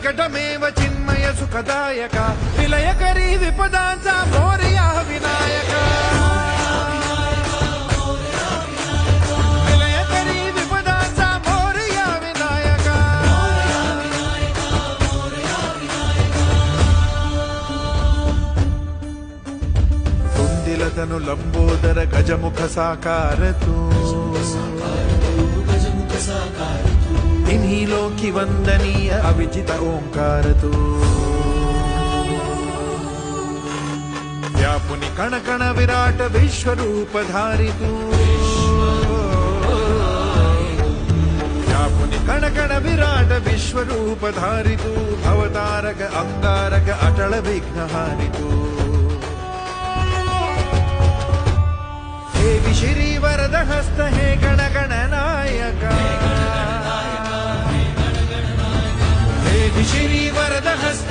विकटमेव चिन्मय सुखदायक विलयकरी विपदांचा मोरया विनायक विलयकरी विपदांचा मोरया विनायक कुंदिलतनु लंबोदर गजमुख साकार तू इन्हीं लोकी वंदनीय अविजित ओंकार तू व्यापुनि कण कण विराट विश्वरूप धारी तू व्यापुनि कण कण विराट विश्वरूप धारी तू भवतारक अंगारक अटल विघ्नहारी तू हे विश्री वरद हस्त हे गण गण नायका श्री वरद हस्त